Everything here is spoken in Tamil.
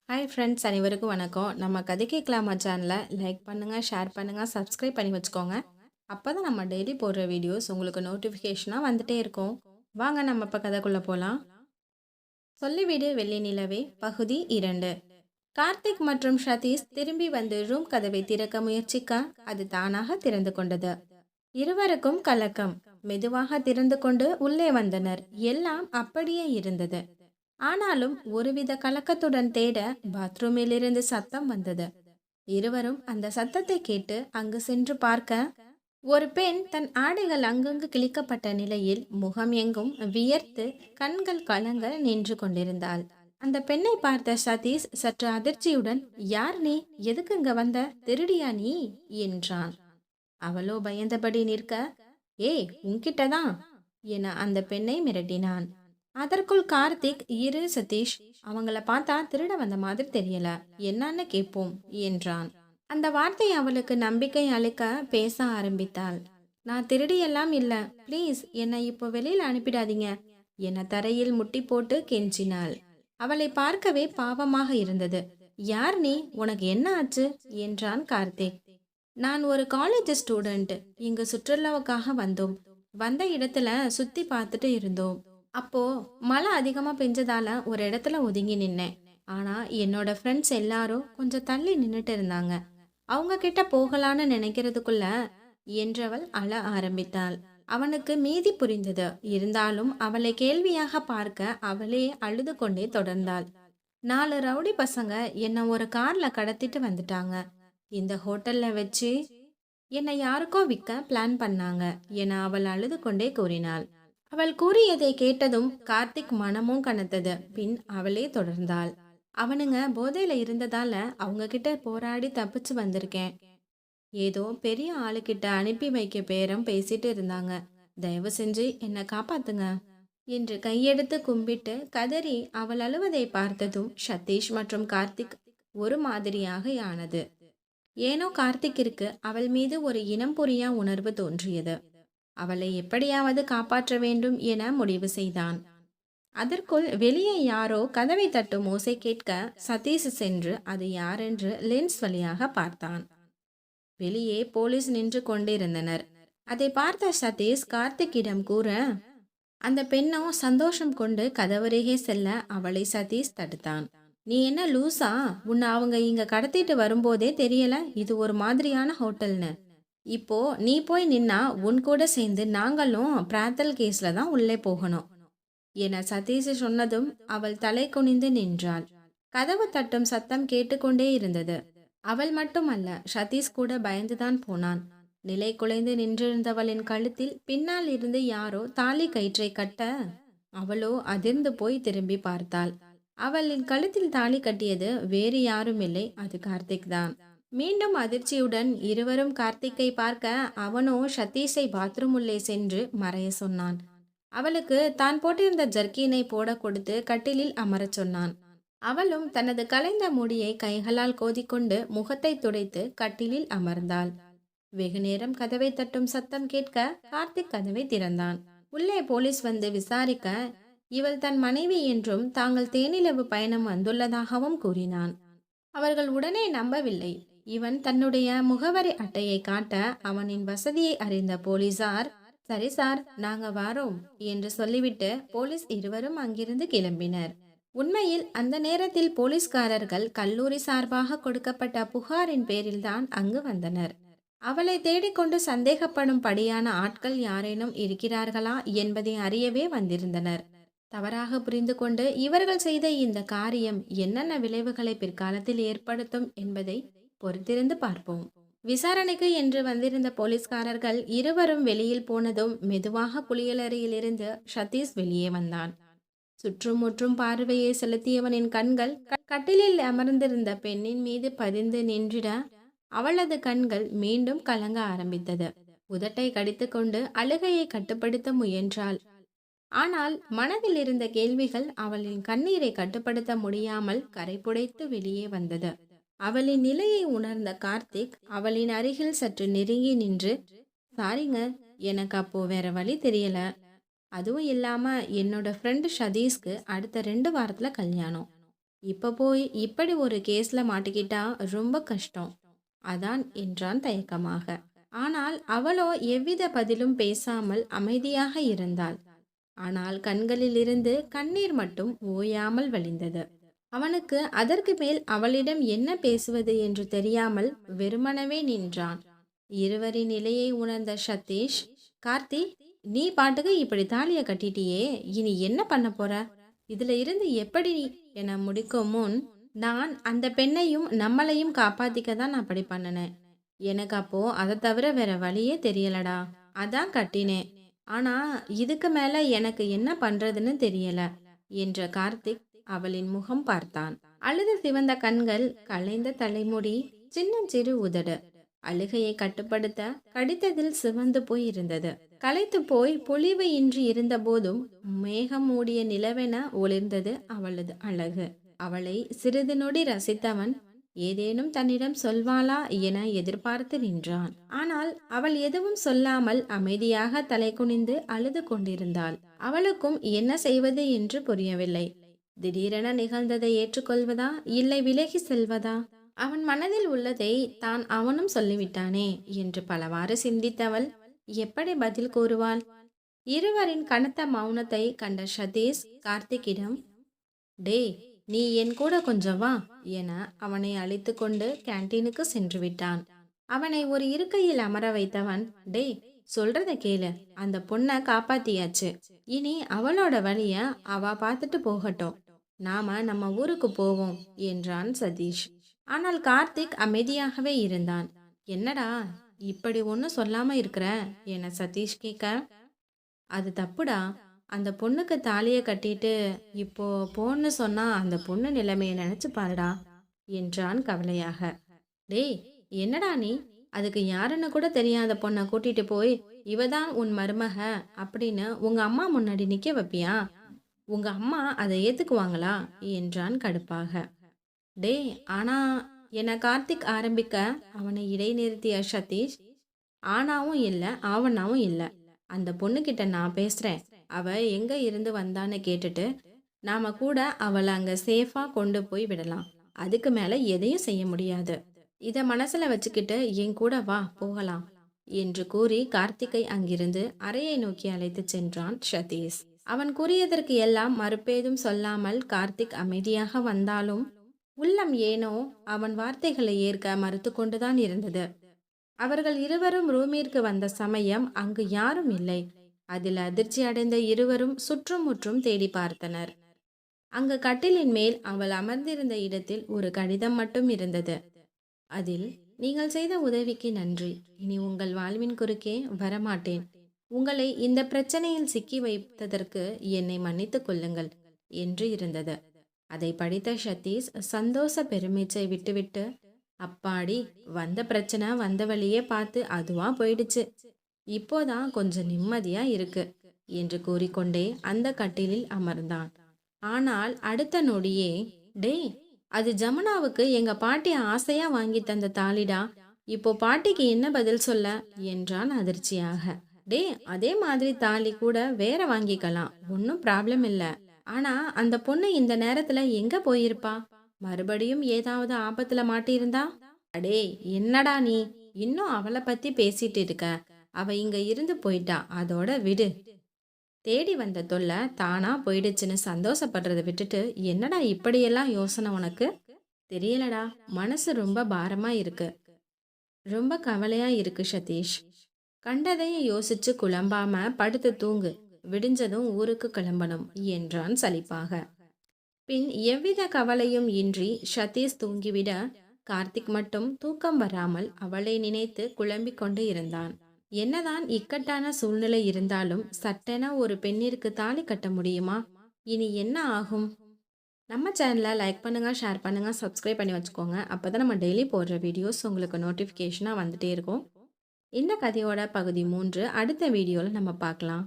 ஹாய் ஃப்ரெண்ட்ஸ், அனைவருக்கும் வணக்கம். நம்ம கதை கேட்கலாமா சேனலை லைக் பண்ணுங்கள், ஷேர் பண்ணுங்கள், சப்ஸ்கிரைப் பண்ணி வச்சுக்கோங்க. அப்போ தான் நம்ம டெய்லி போடுற வீடியோஸ் உங்களுக்கு நோட்டிஃபிகேஷனாக வந்துட்டே இருக்கும். வாங்க நம்ம இப்போ கதைக்குள்ளே போகலாம். சொல்லிவிடு வெள்ளி நிலவே பகுதி 2. கார்த்திக் மற்றும் சதீஷ் திரும்பி வந்து ரூம் கதவை திறக்க முயற்சிக்க அது தானாக திறந்து கொண்டது. இருவருக்கும் கலக்கம். மெதுவாக திறந்து கொண்டு உள்ளே வந்தனர். எல்லாம் அப்படியே இருந்தது. ஆனாலும் ஒருவித கலக்கத்துடன் தேட பாத்ரூமில் இருந்து சத்தம் வந்தது. இருவரும் அந்த சத்தத்தை கேட்டு அங்கு சென்று பார்க்க ஒரு பெண் தன் ஆடைகள் அங்கங்கு கிழிக்கப்பட்ட நிலையில் முகம் எங்கும் வியர்த்து கண்கள் கலங்க நின்று கொண்டிருந்தாள். அந்த பெண்ணை பார்த்த சதீஷ் சற்று அதிர்ச்சியுடன், யார் நீ? எதுக்கு இங்க வந்த? திருடியா நீ? என்றான். அவளோ பயந்தபடி நிற்க, ஏய் உன்கிட்டதான் என அந்த பெண்ணை மிரட்டினான். அதற்குள் கார்த்திக், இரு சதீஷ், அவங்கள பார்த்தா திருட வந்த மாதிரி தெரியல, என்னன்னு கேட்போம் என்றான். அந்த வார்த்தை அவளுக்கு நம்பிக்கை அளிக்க பேச ஆரம்பித்தாள். நான் திருடியெல்லாம் இல்ல, ப்ளீஸ் என்னை இப்போ வெளியில் அனுப்பிடாதீங்க என தரையில் முட்டி போட்டு கெஞ்சினாள். அவளை பார்க்கவே பாவமாக இருந்தது. யார் நீ? உனக்கு என்ன ஆச்சு என்றான் கார்த்திக். நான் ஒரு காலேஜ் ஸ்டூடெண்ட், இங்கு சுற்றுலாவுக்காக வந்தோம். வந்த இடத்துல சுத்தி பார்த்துட்டு இருந்தோம். அப்போ மழை அதிகமா பெஞ்சதால ஒரு இடத்துல ஒதுங்கி நின்னேன். ஆனா என்னோட ஃப்ரெண்ட்ஸ் எல்லாரும் கொஞ்சம் தள்ளி நின்னுட்டு இருந்தாங்க. அவங்க கிட்ட போகலான்னு நினைக்கிறதுக்குள்ள என்றவள் அழ ஆரம்பித்தாள். அவனுக்கு மீதி புரிந்தது. இருந்தாலும் அவளை கேள்வியாக பார்க்க அவளே அழுது கொண்டே தொடர்ந்தாள். 4 ரவுடி பசங்க என்ன ஒரு கார்ல கடத்திட்டு வந்துட்டாங்க. இந்த ஹோட்டல்ல வச்சு என்னை யாருக்கோ விற்க பிளான் பண்ணாங்க என அவள் அழுது கொண்டே கூறினாள். அவள் கூறியதை கேட்டதும் கார்த்திக் மனமும் கனத்தது. பின் அவளே தொடர்ந்தாள். அவனுங்க போதையில இருந்ததால அவங்க கிட்ட போராடி தப்பிச்சு வந்திருக்கேன். ஏதோ பெரிய ஆளுகிட்ட அனுப்பி வைக்க பேரம் பேசிட்டு இருந்தாங்க. தயவு செஞ்சு என்னை காப்பாத்துங்க என்று கையெடுத்து கும்பிட்டு கதறி அவள் அழுவதை பார்த்ததும் சதீஷ் மற்றும் கார்த்திக் ஒரு மாதிரியாக ஆனது. ஏனோ கார்த்திக்கிற்கு அவள் மீது ஒரு இனம் புரியா உணர்வு தோன்றியது. அவளை எப்படியாவது காப்பாற்ற வேண்டும் என முடிவு செய்தான். அதற்குள் வெளியே யாரோ கதவை தட்டும் ஓசை கேட்க சதீஷ் சென்று அது யாரென்று லென்ஸ் வழியாக பார்த்தான். வெளியே போலீஸ் நின்று கொண்டிருந்தனர். அதை பார்த்த சதீஷ் கார்த்திக்கிடம் கூற, அந்த பெண்ணும் சந்தோஷம் கொண்டு கதவருகே செல்ல அவளை சதீஷ் தடுத்தான். நீ என்ன லூசா? உன்னை அவங்க இங்க கடத்திட்டு வரும்போதே தெரியல இது ஒரு மாதிரியான ஹோட்டல்னு. இப்போ நீ போய் நின்னா உன் கூட சேர்ந்து நாங்களும் பிராத்தல் கேஸ்ல தான் உள்ளே போகணும் என சதீஷ் சொன்னதும் அவள் தலை குனிந்து நின்றாள். கதவு தட்டும் சத்தம் கேட்டுக்கொண்டே இருந்தது. அவள் மட்டுமல்ல, சதீஷ் கூட பயந்துதான் போனான். நிலை குலைந்து நின்றிருந்தவளின் கழுத்தில் பின்னால் இருந்து யாரோ தாலி கயிற்றை கட்ட அவளோ அதிர்ந்து போய் திரும்பி பார்த்தாள். அவளின் கழுத்தில் தாலி கட்டியது வேறு யாரும் இல்லை, அது கார்த்திக் தான். மீண்டும் அதிர்ச்சியுடன் இருவரும் கார்த்திக்கை பார்க்க அவனோ சதீஷை பாத்ரூம் உள்ளே சென்று மறைய சொன்னான். அவளுக்கு தான் போட்டிருந்த ஜர்க்கீனை போட கொடுத்து கட்டிலில் அமரச் சொன்னான். அவளும் தனது கலைந்த முடியை கைகளால் கோதிக்கொண்டு முகத்தை துடைத்து கட்டிலில் அமர்ந்தாள். வெகு நேரம் கதவை தட்டும் சத்தம் கேட்க கார்த்திக் கதவை திறந்தான். உள்ளே போலீஸ் வந்து விசாரிக்க இவள் தன் மனைவி என்றும் தாங்கள் தேனிலவு பயணம் வந்துள்ளதாகவும் கூறினான். அவர்கள் உடனே நம்பவில்லை. இவன் தன்னுடைய முகவரி அட்டையை காட்ட அவனின் வசதியை அறிந்த போலீசார், சரி சார், நாங்க வாரோம் என்று சொல்லிவிட்டு போலீஸ் இருவரும் அங்கிருந்து கிளம்பினர். உண்மையில் அந்த நேரத்தில் போலீஸ்காரர்கள் கல்லூரி சார்பாக கொடுக்கப்பட்ட புகாரின் பேரில்தான் அங்கு வந்தனர். அவளை தேடிக்கொண்டு சந்தேகப்படும் படியான ஆட்கள் யாரேனும் இருக்கிறார்களா என்பதை அறியவே வந்திருந்தனர். தவறாக புரிந்து கொண்டு இவர்கள் செய்த இந்த காரியம் என்னென்ன விளைவுகளை பிற்காலத்தில் ஏற்படுத்தும் என்பதை பொறுத்திருந்து பார்ப்போம். விசாரணைக்கு என்று வந்திருந்த போலீஸ்காரர்கள் இருவரும் வெளியில் போனதும் மெதுவாக குளியலறையிலிருந்து சதீஷ் வெளியே வந்தான். சுற்றுமுற்றும் பார்வையை செலுத்தியவனின் கண்கள் கட்டிலில் அமர்ந்திருந்த பெண்ணின் மீது பதிந்து நின்றிட அவளது கண்கள் மீண்டும் கலங்க ஆரம்பித்தது. உதட்டை கடித்துக்கொண்டு அழுகையை கட்டுப்படுத்த முயன்றாள். ஆனால் மனதில் இருந்த கேள்விகள் அவளின் கண்ணீரை கட்டுப்படுத்த முடியாமல் கரைபுடைத்து வெளியே வந்தது. அவளின் நிலையை உணர்ந்த கார்த்திக் அவளின் அருகில் சற்று நெருங்கி நின்று, சாரிங்க, எனக்கு அப்போ வேற வழி தெரியல. அதுவும் இல்லாம என்னோட ஃப்ரெண்டு சதீஷ்க்கு அடுத்த 2 வாரத்துல கல்யாணம். இப்ப போய் இப்படி ஒரு கேஸ்ல மாட்டிக்கிட்டா ரொம்ப கஷ்டம். அதான் என்றான் தயக்கமாக. ஆனால் அவளோ எவ்வித பதிலும் பேசாமல் அமைதியாக இருந்தாள். ஆனால் கண்களிலிருந்து கண்ணீர் மட்டும் ஓயாமல் வழிந்தது. அவனுக்கு அதற்கு மேல் அவளிடம் என்ன பேசுவது என்று தெரியாமல் வெறுமனவே நின்றான். இருவரின் நிலையை உணர்ந்த சதீஷ், கார்த்தி, நீ பாட்டுக்கு இப்படி தாலியை கட்டிட்டியே, இனி என்ன பண்ண போற? இதுல இருந்து எப்படி என முடிக்கும் முன், நான் அந்த பெண்ணையும் நம்மளையும் காப்பாத்திக்க தான் நான் அப்படி பண்ணினேன். எனக்கு அப்போ அதை தவிர வேற வழியே தெரியலடா. அதான் கட்டினேன். ஆனா இதுக்கு மேல எனக்கு என்ன பண்றதுன்னு தெரியல என்ற கார்த்திக் அவளின் முகம் பார்த்தான். அழுது சிவந்த கண்கள், கலைந்த தலைமுடி, சின்னஞ்சிறு உதடு. அழுகையை கட்டுப்படுத்த கடித்ததில் சிவந்து போய் இருந்தது. களைத்து போய் பொலிவு இன்றி இருந்த போதும் மேகம் மூடிய நிலவென ஒளிர்ந்தது அவளது அழகு. அவளை சிறிது நொடி ரசித்தவன் ஏதேனும் தன்னிடம் சொல்வாளா என எதிர்பார்த்து நின்றான். ஆனால் அவள் எதுவும் சொல்லாமல் அமைதியாக தலை குனிந்து அழுது கொண்டிருந்தாள். அவளுக்கும் என்ன செய்வது என்று புரியவில்லை. திடீரென நிகழ்ந்ததை ஏற்றுக்கொள்வதா இல்லை விலகி செல்வதா? அவன் மனதில் உள்ளதை தான் அவனும் சொல்லிவிட்டானே என்று பலவாறு சிந்தித்தவள் எப்படி பதில் கூறுவாள்? இருவரின் கனத்த மௌனத்தை கண்ட சதீஷ் கார்த்திக்கிடம், டே, நீ என் கூட கொஞ்சம் வா என அவனை அழைத்து கொண்டு கேன்டீனுக்கு சென்று விட்டான். அவனை ஒரு இருக்கையில் அமர வைத்தவன், டே, சொல்றத கேளு, அந்த பொண்ணை காப்பாத்தியாச்சு. இனி அவளோட வழிய அவ பார்த்துட்டு போகட்டும். நாம நம்ம ஊருக்கு போவோம் என்றான் சதீஷ். ஆனால் கார்த்திக் அமைதியாகவே இருந்தான். என்னடா இப்படி ஒன்றும் சொல்லாம இருக்கிற என சதீஷ் கேட்க, அது தப்புடா. அந்த பொண்ணுக்கு தாலியை கட்டிட்டு இப்போ போன்னு சொன்னா அந்த பொண்ணு நிலைமையை நினைச்சு பாருடா என்றான் கவலையாக. டேய், என்னடா நீ, அதுக்கு யாருன்னு கூட தெரியாத பொண்ணை கூட்டிட்டு போய் இவதான் உன் மருமக அப்படின்னு உங்க அம்மா முன்னாடி நிக்க வைப்பியா? உங்க அம்மா அதை ஏத்துக்குவாங்களா என்றான் கடுப்பாக. டே, ஆனா என கார்த்திக் ஆரம்பிக்க அவனை இடைநிறுத்திய சதீஷ், ஆனாவும் இல்லை ஆவனாவும் இல்லை, அந்த பொண்ணுக்கிட்ட நான் பேசுறேன். அவ எங்க இருந்து வந்தான்னு கேட்டுட்டு நாம கூட அவளை அங்க சேஃபா கொண்டு போய் விடலாம். அதுக்கு மேல எதையும் செய்ய முடியாது. இத மனசுல வச்சுக்கிட்டு என் கூட வா, போகலாம் என்று கூறி கார்த்திகை அங்கிருந்து அறையை நோக்கி அழைத்து சென்றான் சதீஷ். அவன் கூறியதற்கு எல்லாம் மறுப்பேதும் சொல்லாமல் கார்த்திக் அமைதியாக வந்தாலும் உள்ளம் ஏனோ அவன் வார்த்தைகளை ஏற்க மறுத்து கொண்டுதான் இருந்தது. அவர்கள் இருவரும் ரூமிற்கு வந்த சமயம் அங்கு யாரும் இல்லை. அதில் அதிர்ச்சி அடைந்த இருவரும் சுற்றும் முற்றும் தேடி பார்த்தனர். அங்கு கட்டிலின் மேல் அவள் அமர்ந்திருந்த இடத்தில் ஒரு கடிதம் மட்டும் இருந்தது. அதில், நீங்கள் செய்த உதவிக்கு நன்றி, இனி உங்கள் வாழ்வின் குறுக்கே வரமாட்டேன். உங்களை இந்த பிரச்சனையில் சிக்கி வைத்ததற்கு என்னை மன்னித்துக் கொள்ளுங்கள் என்று இருந்தது. அதை படித்த சதீஷ் சந்தோஷ பெருமீச்சை விட்டுவிட்டு, அப்பாடி, வந்த பிரச்சனை வந்த வழியே பார்த்து அதுவா போயிடுச்சு, இப்போதான் கொஞ்சம் நிம்மதியா இருக்கு என்று கூறிக்கொண்டே அந்த கட்டிலில் அமர்ந்தான். ஆனால் அடுத்த நொடியே, டே, அது ஜமுனாவுக்கு எங்க பாட்டி ஆசையா வாங்கி தந்த தாலிடா, இப்போ பாட்டிக்கு என்ன பதில் சொல்ல என்றான் அதிர்ச்சியாக. டே, அதே மாதிரி தாலி கூட வேற வாங்கிக்கலாம், ஒன்னும் ப்ராப்ளம் இல்ல. ஆனா அந்த பொண்ணு இந்த நேரத்துல எங்க போயிருப்பா? மறுபடியும் ஏதாவது ஆபத்துல மாட்டியிருந்தா? அடே, என்னடா நீ இன்னும் அவளை பத்தி பேசிட்டு இருக்க? அவ இங்க இருந்து போயிட்டா, அதோட விடு. தேடி வந்த தொல்லை தானா போயிடுச்சுன்னு சந்தோஷப்படுறதை விட்டுட்டு என்னடா இப்படியெல்லாம் யோசனை உனக்கு? தெரியலடா, மனசு ரொம்ப பாரமா இருக்கு, ரொம்ப கவலையா இருக்கு சதீஷ். கண்டதையும் யோசிச்சு குழம்பாம படுத்து தூங்கு, விடிஞ்சதும் ஊருக்கு கிளம்பணும் என்றான் சலிப்பாக. பின் எவ்வித கவலையும் இன்றி சதீஷ் தூங்கிவிட கார்த்திக் மட்டும் தூக்கம் வராமல் அவளை நினைத்து குழம்பிக் கொண்டு இருந்தான். என்னதான் இக்கட்டான சூழ்நிலை இருந்தாலும் சட்டென ஒரு பெண்ணிற்கு தாலி கட்ட முடியுமா? இனி என்ன ஆகும்? நம்ம சேனலை லைக் பண்ணுங்க, ஷேர் பண்ணுங்க, சப்ஸ்கிரைப் பண்ணி வச்சுக்கோங்க. அப்பதான் நம்ம டெய்லி போடுற வீடியோஸ் உங்களுக்கு நோட்டிஃபிகேஷனாக வந்துட்டே இருக்கும். இந்த கதையோட பகுதி 3 அடுத்த வீடியோவில் நம்ம பார்க்கலாம்.